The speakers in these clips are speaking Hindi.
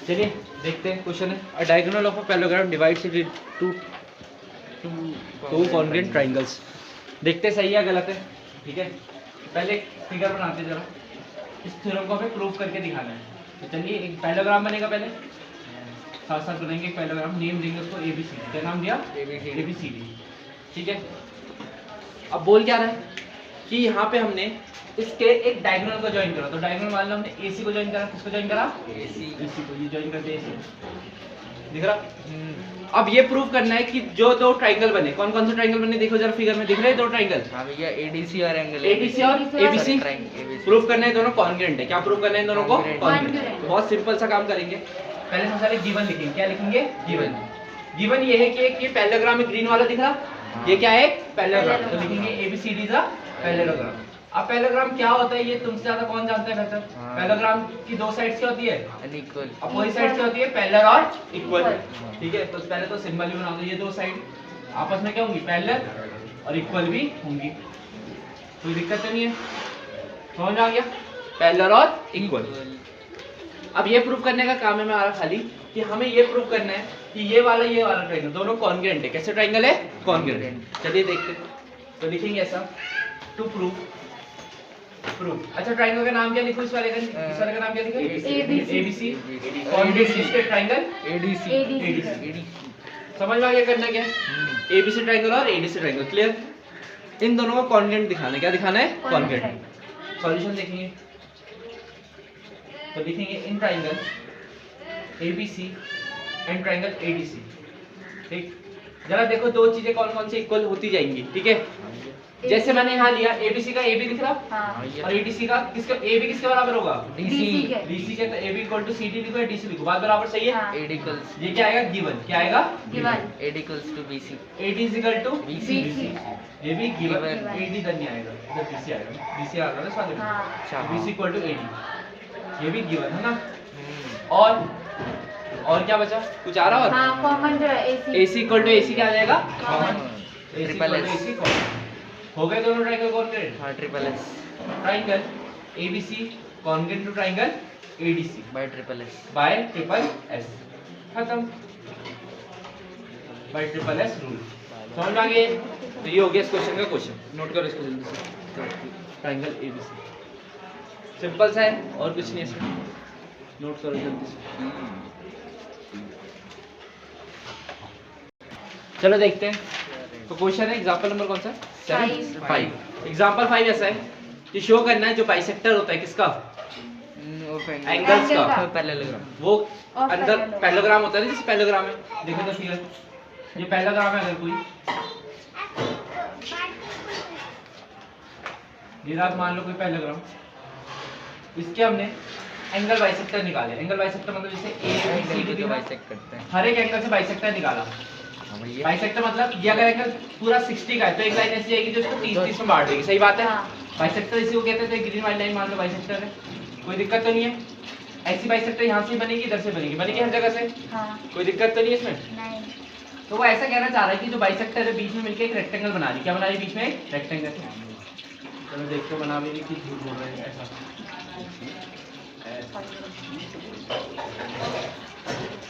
चलिए देखते हैं क्वेश्चन है। अ diagonal of a parallelogram divides it into two congruent triangles. देखते सही है गलत है, ठीक है। पहले फिगर बनाते जरा, इस थ्योरम को हमें प्रूव करके दिखाना है। तो चलिए एक पैरेललोग्राम बनेगा, पहले साथ साथ बनाएंगे एक पैरेललोग्राम, नेम देंगे उसको एबीसी। क्या नाम दिया? एबीसीडी, ठीक है। अब बोल क्या रहा है कि यहाँ पे हमने इसके एक डायगोनल को ज्वाइन करा, तो डायगोनल मान लो हमने एसी को ज्वाइन करा। किसको ज्वाइन करा? एसी को। ये ज्वाइन करते हैं एसी, दिख रहा। अब ये प्रूव करना है कि जो दो ट्रायंगल बने, कौन कौन से ट्रायंगल बने, देखो जरा फिगर में दिख रहे हैं दो ट्रायंगल। हां भैया, एडीसी और एंगल एडीसी और एबीसी प्रूव करना है, दोनों कॉन्ग्रुएंट है। क्या प्रूव करना है इन दोनों को? कॉन्ग्रुएंट। बहुत सिंपल सा काम करेंगे। पहले सबसे पहले गिवन लिखेंगे। क्या लिखेंगे? गिवन ये है कि एक ये पैरेललोग्राम में ग्रीन वाला दिख रहा, ये क्या है? पैरेललोग्राम। तो लिखेंगे एबीसीडी इज अ पैरेललोग्राम। अब पैरेललोग्राम क्या होता है ये तुमसे ज्यादा कौन जानता है बेहतर? पैरेललोग्राम की दो साइड्स क्या होती है? अनइक्वल। अपोजिट साइड्स क्या होती है? पैरेलल और इक्वल, ठीक है। तो पहले तो सिंबल भी बना दो, ये दो साइड आपस में क्या होंगी? पैरेलल और इक्वल भी होंगी। कोई दिक्कत तो नहीं है, समझ आ गया? पैरेलल और इक्वल। अब ये प्रूव करने का काम है हमारा खाली कि हमें ये प्रूव करना है कि ये वाला ट्रायंगल दोनों कॉन्ग्रुएंट है। कैसे ट्रायंगल है? कॉन्ग्रुएंट। चलिए देखते हैं। तो लिखेंगे ऐसा, टू प्रूव। अच्छा ट्रायंगल का नाम क्या लिखो? इस वाले का नाम क्या लिखो? एबीसी। कॉन्ग्रुएंट किसके? Triangle ADC. समझ में आ गया करना क्या है? एबीसी ट्रायंगल और एडीसी ट्रायंगल, क्लियर। इन दोनों को कॉन्ग्रुएंट दिखाना है। क्या दिखाना है? कॉन्ग्रुएंट। सॉल्यूशन देखेंगे तो लिखेंगे in triangle ABC and triangle ADC, ठीक। जरा देखो दो चीजें कौन कौन से इक्वल होती जाएंगी, ठीक है। जैसे मैंने यहाँ लिया ABC का AB दिख रहा, और ADC का किसका? AB किसके बराबर होगा? DC के। तो AB इक्वल टू CD लिखो या DC लिखो, बात बराबर सही है। AD इक्वल्स, ये क्या आएगा? गिवन। क्या आएगा? Given. AD equals to BC, AD is equal to BC। ये भी गिवन। AD इधर नहीं आएगा, इधर BC आएगा। BC आ रहा है साथ में, BC इक्वल टू AD, ये भी गिवन है ना। और क्या बचा? कुछ आ रहा? और हां, कॉमन जो है AC इक्वल टू AC क्या आ जाएगा? कॉमन। ट्रिपल एस हो गए दोनों ट्रायंगल कॉन्ग्रुएंट। हां, triple S. Triangle ABC congruent to triangle ADC by triple S. खत्म, बाय ट्रिपल एस रूल। समझ में आ गया? तो ये हो गया इस क्वेश्चन का क्वेश्चन। नोट करो इसको जल्दी से। ट्रायंगल ABC सिंपल सा है और कुछ नहीं है इसमें, नोट करो जल्दी से। चलो देखते हैं। तो क्वेश्चन है एग्जांपल नंबर कौन सा? 5। एग्जांपल 5 ऐसा है कि शो करना है जो बाइसेक्टर होता है किसका? एंगल्स का पैरेललोग्राम। वो अंदर पैरेललोग्राम होता है ना, जैसे पैरेललोग्राम है, देखो तो फिगर ये पैरेललोग्राम है। अगर कोई ये रात मान लो कोई पैरेललोग्राम, इसके हमने एंगल बाइसेक्टर निकाले। एंगल बाइसेक्टर मतलब जैसे ABCD बाइसेक्ट करते हैं, हर एक एंगल से बाइसेक्टर निकाला। बाइसेक्टर मतलब ये अगर एंगल पूरा 60 का है तो एक लाइन ऐसी आएगी जो इसको 30-30 में बांट देगी, सही बात है। बाइसेक्टर इसी को कहते हैं। तो ग्रीन वाली लाइन मान लो बाइसेक्टर है, कोई दिक्कत तो नहीं है। ऐसी बाइसेक्टर यहाँ से बनेगी, इधर से बनेगी हर जगह से, कोई दिक्कत तो नहीं है इसमें। नहीं। तो वो ऐसा कहना चाह रहा है कि जो बाइसेक्टर है बीच में मिलकर एक रेक्टेंगल बना रही। क्या बना रही? बीच में एक रेक्टेंगल। चलो देखते हो बना भी नहीं कि झूठ बोल रहे हैं।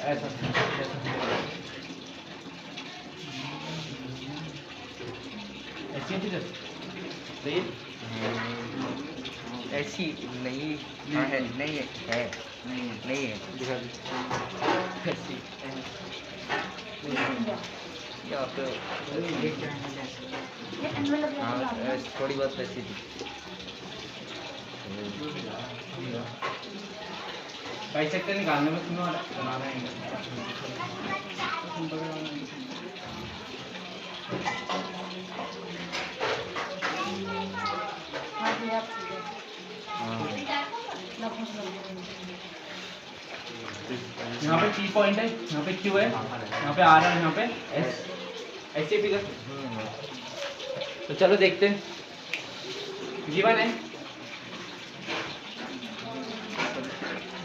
ऐसा सही ऐसी नहीं। हाँ है, नहीं है, नहीं है। दिखा दी या फिर हाँ, थोड़ी बहुत ऐसी थी। बाइसेक्टर निकालने में तुम्हें बनाना है। यहाँ पे P पॉइंट है, यहाँ पे Q है, यहाँ पे R है, यहाँ पे S, ऐसे फिगर। तो चलो देखते हैं। गिवन है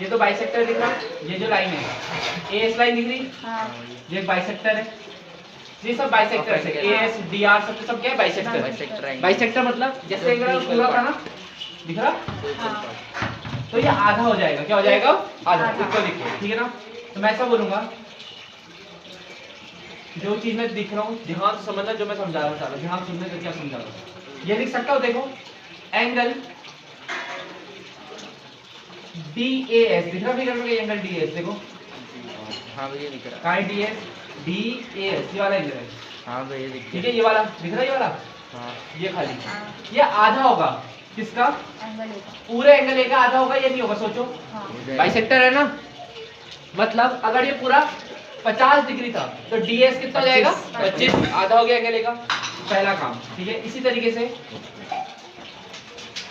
ये तो बाइसेक्टर दिख रहा, ये जो लाइन है AS लाइन दिख रही, ये बाइसेक्टर है। ये सब बाइसेक्टर है, AS DR सब क्या है? बाइसेक्टर। बाइसेक्टर मतलब जैसे पूरा था ना, दिख रहा तो ये आधा हो जाएगा। क्या हो जाएगा? आधा। इसको लिखो, ठीक है ना। तो मैं ऐसा बोलूंगा, जो चीज मैं दिख रहा हूँ ध्यान से समझना, जो मैं समझा रहा हूँ ध्यान सुनने का, क्या समझा रहा हूँ। ये लिख सकता हूँ, देखो एंगल DAS दिख रहा फिगर में, एंगल DAS देखो। हाँ भैया दिख रहा। कहाँ है DAS? DAS ये वाला एंगल है। हाँ भैया दिख ठीक है, ये वाला दिख रहा है, ये वाला। हाँ ये खाली ये आधा होगा किसका? पूरे एंगल ए का आधा होगा या नहीं होगा? सोचो, बाइसेक्टर है ना, मतलब अगर ये पूरा 50 डिग्री था तो DS कितना हो जाएगा? 25, आधा हो गया एंगल ए का। पहला काम, ठीक है। इसी तरीके से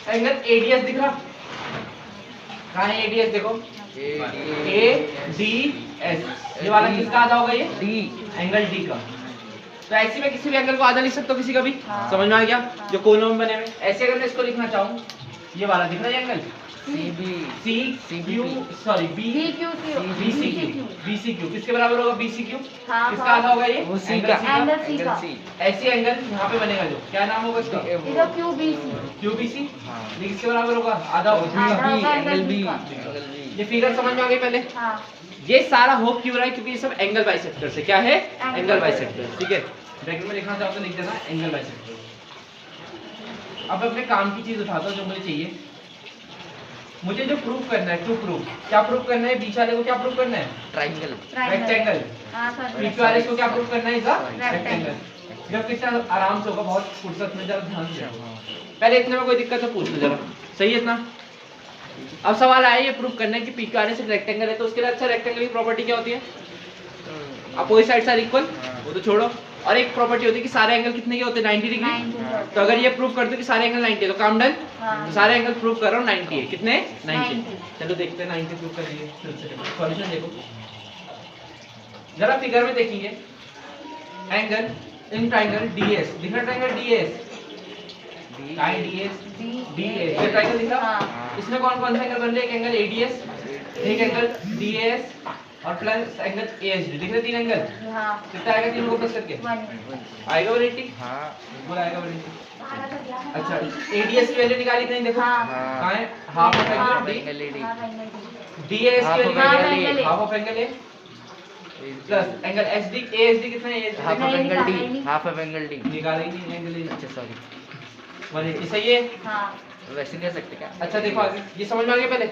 एंगल ADS दिख रहा, कहाँ है ADS? देखो ADS, ये वाला किसका आधा होगा? ये D, एंगल D का। तो ऐसे में किसी भी एंगल को आधा लिख सकते हो, किसी का भी। समझ में आ गया? जो कोनों में बने हुए। ऐसे अगर मैं इसको लिखना चाहूँ, ये वाला दिख रहा है एंगल BCQ किसके बराबर होगा? BCQ किसका आधा होगा? ये एंगल C। ऐसे एंगल यहाँ पे बनेगा, जो क्या नाम होगा इसका? QBC। ये किसके बराबर होगा? आधा होगा। Angle B। ये फिगर समझ में आ गई पहले? ये सारा हो क्यों रहा है? क्योंकि ये सब एंगल बाइसेक्टर से। क्या है? Angle bisector. ठीक है, ब्रैकेट में लिखना चाहो तो लिख देना एंगल बाइसेक्टर। अब अपने काम की चीज उठाता हूँ जो मुझे चाहिए। मुझे जो प्रूफ करना है, टू प्रूफ, क्या प्रूफ करना है? बीच वाले को क्या प्रूफ करना है? Triangle, rectangle. बीच वाले को क्या प्रूफ करना है? इसका रेक्टेंगल। जब कितना आराम से होगा, बहुत फुर्सत में, जरा ध्यान से। पहले इतने में कोई दिक्कत है पूछ लो जरा, सही है इतना? अब सवाल आया ये प्रूफ करना है कि पीक्यू आर से रेक्टेंगल है, तो उसके लिए अच्छा रेक्टेंगल की प्रॉपर्टी क्या होती है? अपोजिट साइड्स आर इक्वल, वो तो छोड़ो। और एक प्रॉपर्टी होती है कि सारे एंगल कितने के होते हैं? 90 डिग्री। तो अगर ये प्रूफ कर दो कि सारे एंगल 90 है तो काम डन। तो सारे एंगल प्रूफ कर रहा हूँ 90 है। कितने? 90। चलो देखते हैं 90 प्रूफ कर दिए। सॉल्यूशन देखो जरा, फिगर में देखेंगे एंगल इन ट्रायंगल DS दिख रहा, ट्रायंगल DS ये ट्रायंगल दिख रहा। इसमें कौन कौन से एंगल बन रहे हैं? एक एंगल ADS, एक एंगल DAS और प्लस एंगल ASD। दिख रहे 3 एंगल। कितना आएगा तीनों को प्लस करके? आएगा 180। हाँ बिल्कुल आएगा 180। अच्छा, ADS की वैल्यू निकाली नहीं? देखो कहाँ है? Half of angle D, DAS की value half of angle A plus angle ASD कितना है? Half of angle D, half of angle D निकाला ही नहीं एंगल। अच्छा सॉरी, 180 सही है। वैसे नहीं कर सकते क्या? अच्छा देखो आगे, ये समझ में आ गया पहले?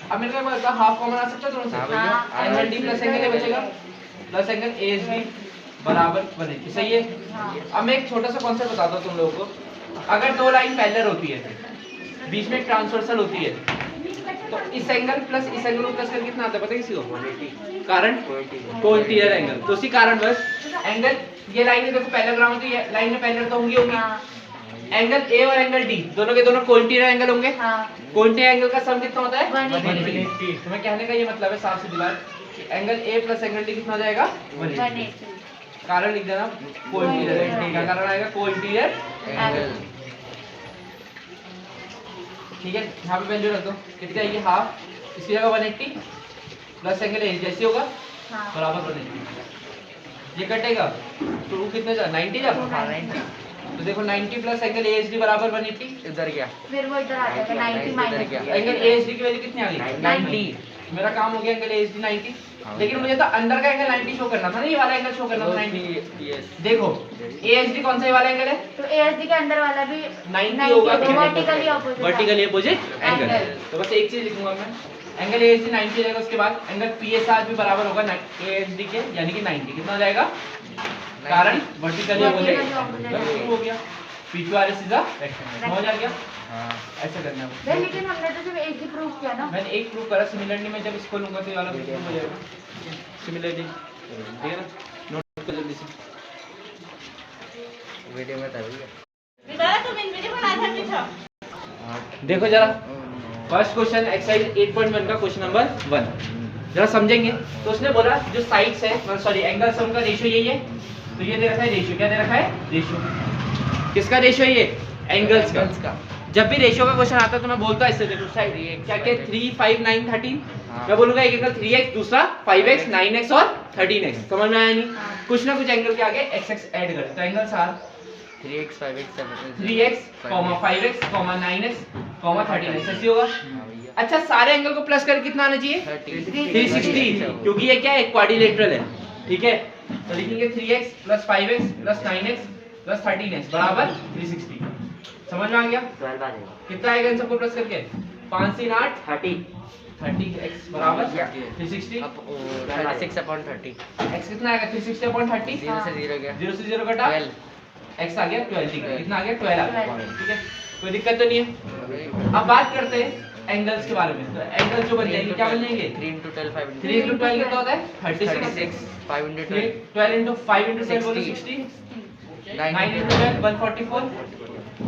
अब मेरे को बता, हाफ कॉमन आ सकता है दोनों से? Angle D plus angle A बचेगा, प्लस एंगल ASD बराबर 180। सही है। अब मैं एक छोटा सा कॉन्सेप्ट बताता हूँ तुम लोगों को। अगर दो लाइन पैरेलल होती है, बीच में ट्रांसवर्सल होती है, तो इस एंगल प्लस इस एंगल को प्लस करके कितना आता है पता है किसी को? कारण कोइंटीरियर एंगल। तो उसी कारण बस एंगल, ये लाइन देखो पैरेललोग्राम, तो ये लाइन में पैरेलल तो होंगी। एंगल A और एंगल D दोनों के दोनों कोइंटीरियर एंगल होंगे। कोइंटीरियर एंगल का सम कितना होता है? 180। तो मैं कहने का ये मतलब है साफ सीधी बात कि angle A plus angle D कितना हो जाएगा? 180। कारण लिख देना कोइंटीरियर। क्या कारण आएगा? Co-interior angle. ठीक है, यहाँ पे वैल्यू रख दो। कितना है ये? हाफ, इसकी जगह 180 प्लस एंगल A जैसे होगा बराबर 180। ये कटेगा तो कितने जा? 90 जा। तो देखो 90 प्लस एंगल ASD बराबर 180। इधर गया, फिर वो इधर आ जाएगा 90 माइनस। एंगल ASD की वैल्यू कितनी आ गई? 90। मेरा काम हो गया एंगल ASD 90। लेकिन मुझे तो अंदर का एंगल 90 शो करना था ना, ये वाला एंगल शो करना था 90। देखो ASD कौन सा ये वाला एंगल है? तो ASD के अंदर वाला भी 90 होगा। Vertically opposite, vertically opposite angle. तो बस एक चीज लिखूंगा मैं, एंगल ASD 90 जाएगा, उसके बाद एंगल PSR भी बराबर होगा ASD के, यानी कि 90। कितना हो जाएगा? कारण वर्टिकली अपोजिट हो गया। PQRS is a rectangle. समझ आ गया? हाँ ऐसा करना है। लेकिन हमने तो सिर्फ एक ही प्रूफ किया ना। मैंने एक प्रूफ करा, सिमिलरली मैं जब इसको लूंगा तो ये वाला भी प्रूफ हो जाएगा। सिमिलरली ठीक है ना, नोट कर जल्दी से। वीडियो में था भैया। बेटा तुम इन वीडियो बना सकते हो। हाँ देखो जरा, फर्स्ट क्वेश्चन एक्सरसाइज 8.1 का क्वेश्चन नंबर 1 जरा समझेंगे। तो उसने बोला जो साइड्स है, सॉरी एंगल सम का रेशियो यही है। तो ये दे रखा है रेशियो। क्या दे रखा है? रेशियो। किसका रेशियो है ये? एंगल्स का। जब भी रेशियो का क्वेश्चन आता है तो मैं बोलता इससे देखो साइड क्या क्या 3, 5, 9, 13। मैं बोलूंगा एक एंगल 3x, दूसरा 5x, 9x और 13x। समझ में आया नहीं? कुछ ना कुछ एंगल के आगे x ऐड कर। तो angles are 3x 5x 7x 3x, 5x, 9x, 13x। ऐसे होगा। हाँ भैया। अच्छा सारे एंगल को प्लस करके कितना आना चाहिए? 360, क्योंकि ये क्या है, क्वाड्रिलेटरल है, ठीक है। तो लिखेंगे 3x + 5x + 9x + 13x बराबर 360। समझ में आ गया? 12 आ जाएगा। कितना आएगा इन सबको प्लस करके? 5 3 8 30x बराबर 360। अब 36/30 x कितना आएगा? 360/30। 0 से 0 गया, 0 से 0 घटा 12। x आ गया 12 डिग्री। कितना आ गया? 12 आ गया, ठीक है, कोई दिक्कत तो नहीं है। अब बात करते हैं एंगल्स के बारे में। तो एंगल जो बन जाएंगे क्या बन जाएंगे? 3 × 12 5 3 × 12 कितना होता है? 36। 5 × 12 12 × 5 × 12 बोलो 60। 9 × 12 144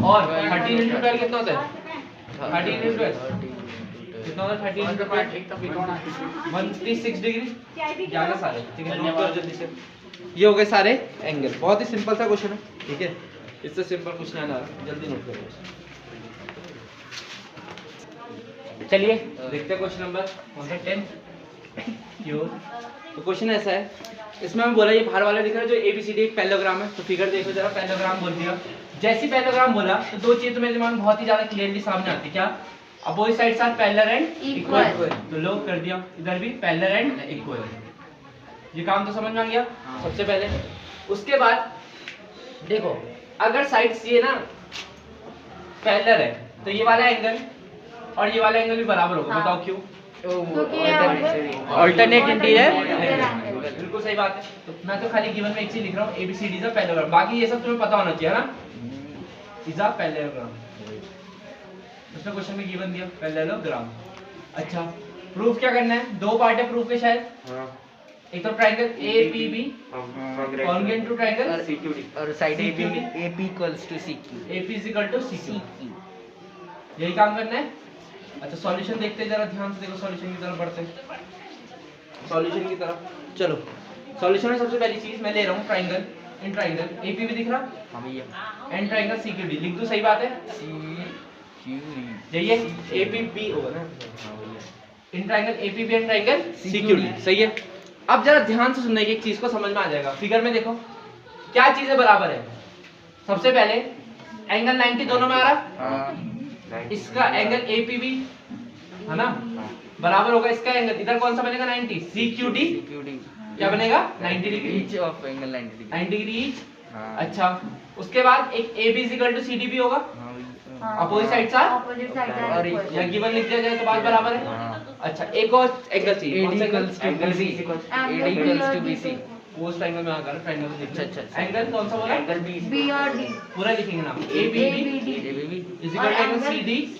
और 13 × 12 कितना होता है? 13 × 12 कितना होता है? 13 × 12 136 डिग्री। ज्यादा सारे, ठीक है, नोट करो जल्दी से। ये हो गए सारे एंगल। बहुत ही सिंपल सा क्वेश्चन है, ठीक है, इससे सिंपल कुछ नहीं आना, जल्दी नोट करो। चलिए देखते हैं क्वेश्चन नंबर 10 क्यों। तो क्वेश्चन ऐसा है, इसमें हमें बोला ये बाहर वाला दिख रहा है जो ABCD एक पैरेललोग्राम है। तो फिगर देखो जरा, पैरेललोग्राम बोल दिया। जैसी पैरेललोग्राम बोला तो दो चीजें तो मेरे दिमाग में बहुत ही ज्यादा क्लियरली सामने आती है। क्या? Opposite sides are parallel and equal. तो लोग कर दिया इधर भी पैरेलल एंड इक्वल। ये काम तो समझ में आ गया सबसे पहले। उसके बाद देखो अगर साइड्स ये ना पैरेलल है तो ये वाला एंगल और ये वाला एंगल भी बराबर होगा। बताओ क्यों? ऑल्टरनेट इंटीरियर एंगल, बिल्कुल सही बात है। तो मैं तो खाली गिवन में एक चीज लिख रहा हूँ, ABCD इज अ पैरेललोग्राम। बाकी ये सब तुम्हें पता होना चाहिए ना, इज अ पैरेललोग्राम। उसने क्वेश्चन में गिवन दिया पैरेललोग्राम। अच्छा प्रूफ क्या करना है? दो पार्ट है प्रूफ के शायद। एक तो triangle APB congruent to triangle CQD और side AP equals to CQ। AP = CQ। यही काम करना है। अच्छा सॉल्यूशन देखते हैं जरा ध्यान से, देखो सॉल्यूशन की तरफ बढ़ते हैं, सॉल्यूशन की तरफ चलो। सॉल्यूशन में सबसे पहली चीज मैं ले रहा हूँ ट्रायंगल, इन ट्रायंगल APB दिख रहा? हां भैया। एंड ट्रायंगल CQD लिख दो, सही बात है, CQD यही है APB होगा ना। हां भैया। In triangle APB and triangle CQD, सही है। अब जरा ध्यान से सुनने की एक चीज को समझ में आ जाएगा। फिगर में देखो क्या चीजें बराबर है। सबसे पहले एंगल 90 दोनों में आ रहा। हां इसका एंगल APB है ना बराबर होगा इसका एंगल, इधर कौन सा बनेगा? 90। CQD क्या बनेगा? 90 degree each of angle 90 degree. 90 degree each. हां अच्छा उसके बाद एक AB = CD भी होगा। Opposite sides are opposite side और आर या गिवन लिख दिया जाए तो बात बराबर है। हाँ। अच्छा एक और एंगल चाहिए, कौन सा angle? Angle BC equals to BC। उस ट्रायंगल में आकर ट्रायंगल को देखना। अच्छा। एंगल कौन सा बोला? एंगल B B और D पूरा लिखेंगे ना, ABB ABB = angle CDQ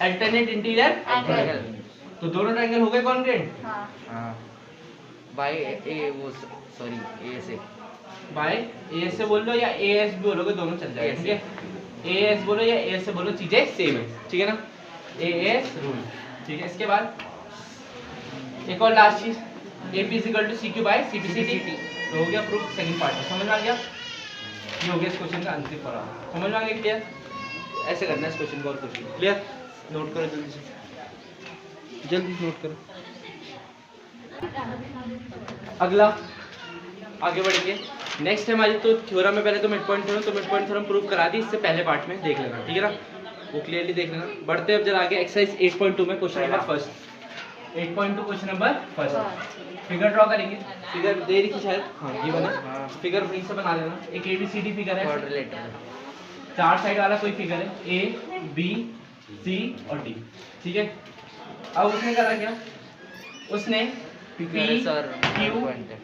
alternate interior angle. तो दोनों ट्रायंगल हो गए कॉन्ग्रुएंट। हाँ हां बाय ए वो सॉरी A से बाय AS से बोल लो या AS भी बोलोगे दोनों चल जाएगा, ठीक है। AS बोलो या AS से बोलो चीजें सेम है, ठीक है ना, AS रूल, ठीक है। इसके बाद एक और लास्ट चीज AP = CQ by CPCD। तो हो गया प्रूफ। सेकंड पार्ट समझ में आ गया? ये हो गया इस क्वेश्चन का अंतिम पड़ाव। समझ में आ गया? क्लियर? ऐसे करना है इस क्वेश्चन को और कुछ नहीं। क्लियर? नोट करो जल्दी से, जल्दी नोट करो। अगला आगे बढ़ेंगे। नेक्स्ट है हमारी तो थ्योरम में पहले तो मिड पॉइंट थ्योरम। तो मिड पॉइंट थ्योरम प्रूव करा दी, इससे पहले पार्ट में देख लेना, ठीक है ना, वो क्लियरली देख लेना। बढ़ते हैं अब जरा आगे एक्सरसाइज 8.2 में question number first. 8.2 question number first. Figure draw करेंगे। फिगर दे रही थी शायद, हाँ ये बना। फिगर वहीं से बना लेना। एक ABCD फिगर है, क्वाड्रिलेटरल चार साइड वाला कोई फिगर है A B C और D, ठीक है। अब उसने करा क्या? उसने P Q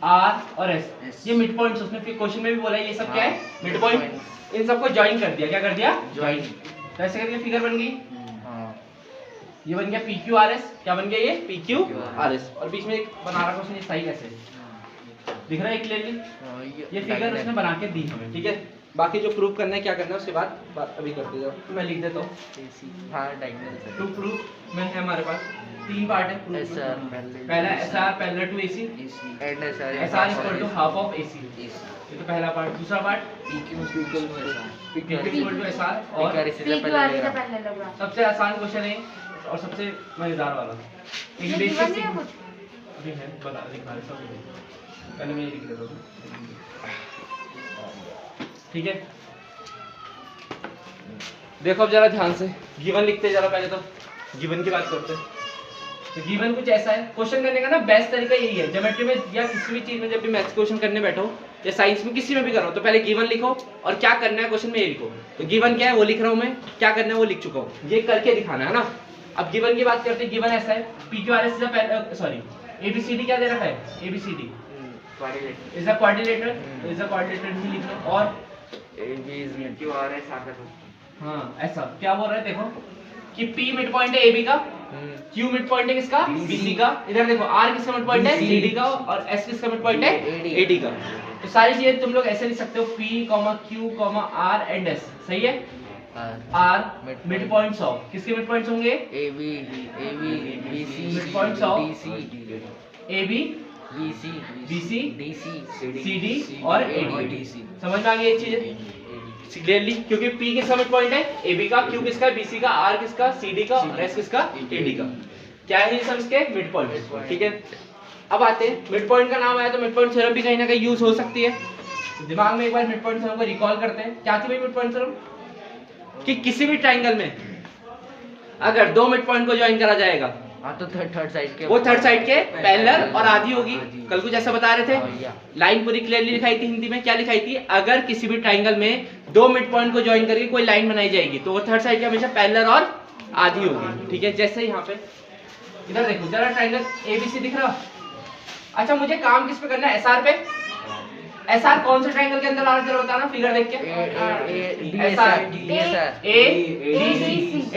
R और S ये मिड पॉइंट्स उसने क्वेश्चन में भी बोला है, ये सब क्या है? Mid point. इन सबको ज्वाइन कर दिया। क्या कर दिया? ज्वाइन। तो ऐसे करके फिगर बन गई। हां ये बन गया PQRS। क्या बन गया ये? PQRS। और बीच में एक बना रखा उसने साइड ऐसे दिख रहा है क्लियरली। ये फिगर उसने बना के दी हमें, ठीक है। बाकी जो प्रूफ करना है क्या करना है उसके बाद बात अभी करते जाओ। तो मैं लिख देता हूँ। हां डायगोनल टू प्रूफ में है हमारे पास तीन पार्ट है प्रूफ SR में। पहला SR parallel to AC and SR = half of AC। ये तो पहला पार्ट। दूसरा part PQ equal to SR PQ = SR और PQR is a parallelogram। सबसे आसान क्वेश्चन है और सबसे मजेदार वाला। एक ये बेसिक given नहीं है कुछ? अभी है बता दिखा रहे सब कुछ। पहले मैं ये लिख देता हूँ, ठीक है। देखो अब जरा ध्यान से गिवन लिखते हैं जरा पहले तो। गिवन की बात करते हैं तो गिवन कुछ ऐसा है। क्वेश्चन करने का ना बेस्ट तरीका यही है, ज्योमेट्री में या किसी भी चीज में जब भी मैथ्स क्वेश्चन करने बैठो या साइंस में किसी में भी करो तो पहले गिवन लिखो और क्या करना है क्वेश्चन में ये लिखो। तो गिवन क्या है वो लिख रहा हूँ मैं, क्या करना है वो लिख चुका हूँ, ये करके दिखाना है ना। अब गिवन की बात करते हैं। गिवन ऐसा है PQRS सॉरी ABCD क्या दे रखा है, ABCD is a quadrilateral, is a quadrilateral ही लिख लो। और हाँ ऐसा क्या बोल रहा है देखो कि P मिड पॉइंट है AB का, Q मिड पॉइंट है किसका, BC का। इधर देखो R किसका मिड पॉइंट है, CD का, और S किसका मिड पॉइंट है, AD का। तो सारी चीजें तुम लोग ऐसे लिख सकते हो P, Q, R and S। सही है। R मिड पॉइंट्स ऑफ किसके मिड पॉइंट्स होंगे, AB BC mid points of DC AB BC CD और AD। समझ में आ गई ये चीजें क्लियरली, क्योंकि P किसका मिड पॉइंट है, AB का, Q किसका, BC का, R किसका, CD का और S किसका, AD का। क्या है ये सब इसके मिड पॉइंट। ठीक है, अब आते हैं मिड पॉइंट का नाम आया तो मिड पॉइंट थ्योरम भी कहीं ना कहीं यूज हो सकती है। दिमाग में एक बार मिड पॉइंट थ्योरम को रिकॉल करते हैं। क्या थी भाई मिड पॉइंट थ्योरम, कि किसी भी ट्रायंगल में अगर दो मिड पॉइंट को ज्वाइन करा जाएगा तो थर्ड साइड के वो थर्ड साइड के पैरेलल और आधी होगी। कल कुछ ऐसा बता रहे थे, लाइन पूरी क्लियरली लिखाई थी हिंदी में। क्या लिखाई थी, अगर किसी भी ट्रायंगल में दो मिड पॉइंट को ज्वाइन करके कोई लाइन बनाई जाएगी तो वो थर्ड साइड के हमेशा पैरेलल और आधी होगी। ठीक है, जैसे यहाँ पे इधर देखो जरा ट्रायंगल ABC दिख रहा। अच्छा मुझे काम किस पे करना है, SR पे। SR कौन से ट्रायंगल के अंदर आ रहा है जरा बताना फिगर देख के।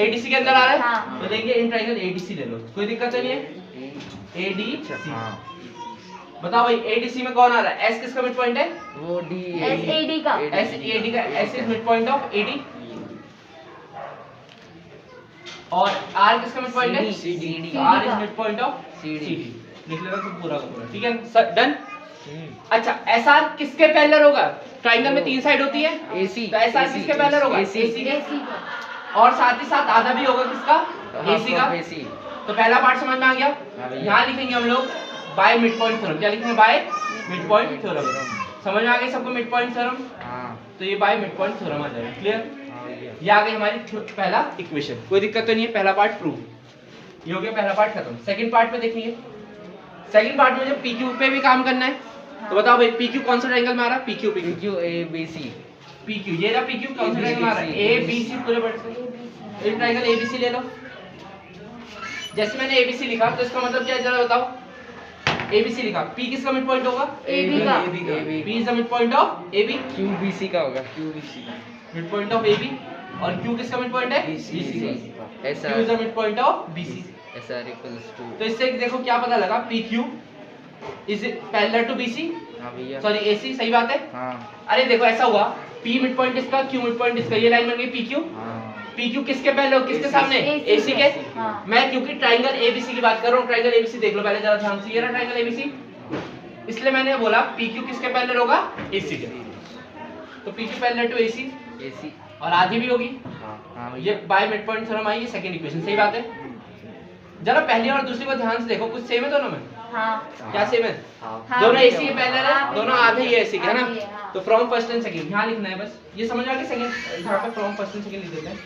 ADC के अंदर आ रहा है। हाँ। तो देखिए इन ट्रायंगल ADC ले लो, कोई दिक्कत तो नहीं है। ADC बताओ भाई ADC में कौन आ रहा है, S किसका मिड पॉइंट है, वो SAD का। SAD का, S is mid point of AD। और R किसका मिड पॉइंट है, CD। R is mid point of CD। लिख लेना तो पूरा का पूरा। ठीक है डन। अच्छा SR किसके पैरेलल होगा, ट्रायंगल में तीन साइड होती है AC तो SR किसके पैरेलल होगा, AC के, और साथ ही साथ आधा भी होगा किसका, AC का। तो पहला पार्ट समझ में आ गया। यहाँ लिखेंगे हम लोग बाय मिड पॉइंट थ्योरम। क्या लिखेंगे, बाय मिड पॉइंट थ्योरम। समझ में आ गई सबको मिड पॉइंट थ्योरम। तो ये बाय मिड पॉइंट थ्योरम आ जाएगा। क्लियर, ये आ गई हमारी पहला इक्वेशन। कोई दिक्कत तो नहीं है, पहला पार्ट प्रूव, ये हो गया पहला पार्ट खत्म। सेकंड पार्ट में देखेंगे, सेकंड पार्ट में जब PQ पे भी काम करना है तो बताओ भाई PQ कौन सा ट्रायंगल में आ रहा है, PQ ABC PQ ये रहा PQ कौन सा ट्रायंगल में आ रहा है, ABC पूरे बड़े से एक ट्रायंगल ABC ले लो। जैसे मैंने ABC लिखा तो इसका मतलब क्या है जरा बताओ। ABC लिखा, P किसका मिड पॉइंट होगा, AB का। P is the mid point of AB, QBC का होगा मिड पॉइंट ऑफ AB। और Q किसका मिड पॉइंट है, BC का। Q is the mid point of BC। SR equals to तो इससे देखो क्या पता लगा, PQ is parallel to BC, भैया सॉरी AC। सही बात है। अरे देखो ऐसा हुआ, P मिड पॉइंट इसका, Q मिड पॉइंट इसका, ये लाइन बन गई PQ। PQ किसके पहले, किसके सामने, AC के। हाँ। मैं क्योंकि ट्रायंगल ABC की बात कर रहा हूँ, ट्रायंगल ABC देख लो पहले जरा ध्यान से। ये रहा ट्रायंगल ABC, इसलिए मैंने बोला PQ किसके पैरेलल होगा, AC के। तो PQ पैरेलल टू AC और आधी भी होगी। ये बाय मिड पॉइंट थ्योरम आई, ये सेकंड इक्वेशन। सही बात है। जरा पहली और दूसरी को ध्यान से देखो, कुछ सेम है दोनों में। हाँ। क्या सेम है, हाँ। दोनों AC के पैरेलल है, हाँ। दोनों आधे ही AC के है ना। हाँ। तो फ्रॉम फर्स्ट एंड सेकंड यहाँ लिखना है बस, ये समझ में आ गया। सेकंड यहाँ पे फ्रॉम फर्स्ट एंड सेकंड लिख देते हैं।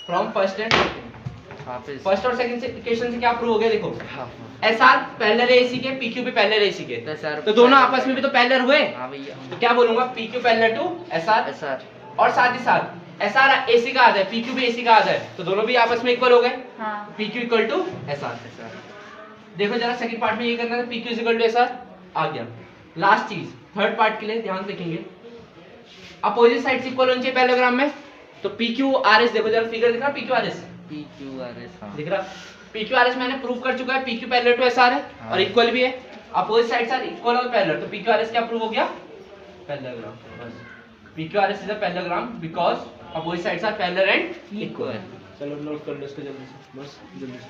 फ्रॉम फर्स्ट एंड फर्स्ट और सेकंड इक्वेशन से क्या प्रूव हो गया देखो, SR पैरेलल है AC के, PQ भी पैरेलल है AC के, तो दोनों आपस में भी तो पैरेलल हुए। तो क्या बोलूंगा, PQ पैरेलल टू SR। और साथ ही साथ SR AC का आधा है, PQ भी AC का आधा है, तो दोनों भी आपस में इक्वल हो गए। हाँ। PQ equal to SR। देखो जरा सेकंड पार्ट में ये करना है, PQ इक्वल टू SR आ गया। लास्ट चीज थर्ड पार्ट के लिए ध्यान से देखेंगे, अपोजिट साइड्स इक्वल होनी चाहिए पैरेललोग्राम में। तो PQRS देखो जरा फिगर दिख रहा, PQRS दिख रहा। PQRS मैंने प्रूव कर चुका है, PQ पैरेलल टू SR है और इक्वल भी है। अपोजिट साइड्स आर इक्वल और पैरेलल, तो PQRS क्या प्रूव हो गया, पैरेललोग्राम। बस PQRS is a parallelogram because opposite sides are parallel and equal. चलो नोट कर लो इसको जल्दी से, बस जल्दी से।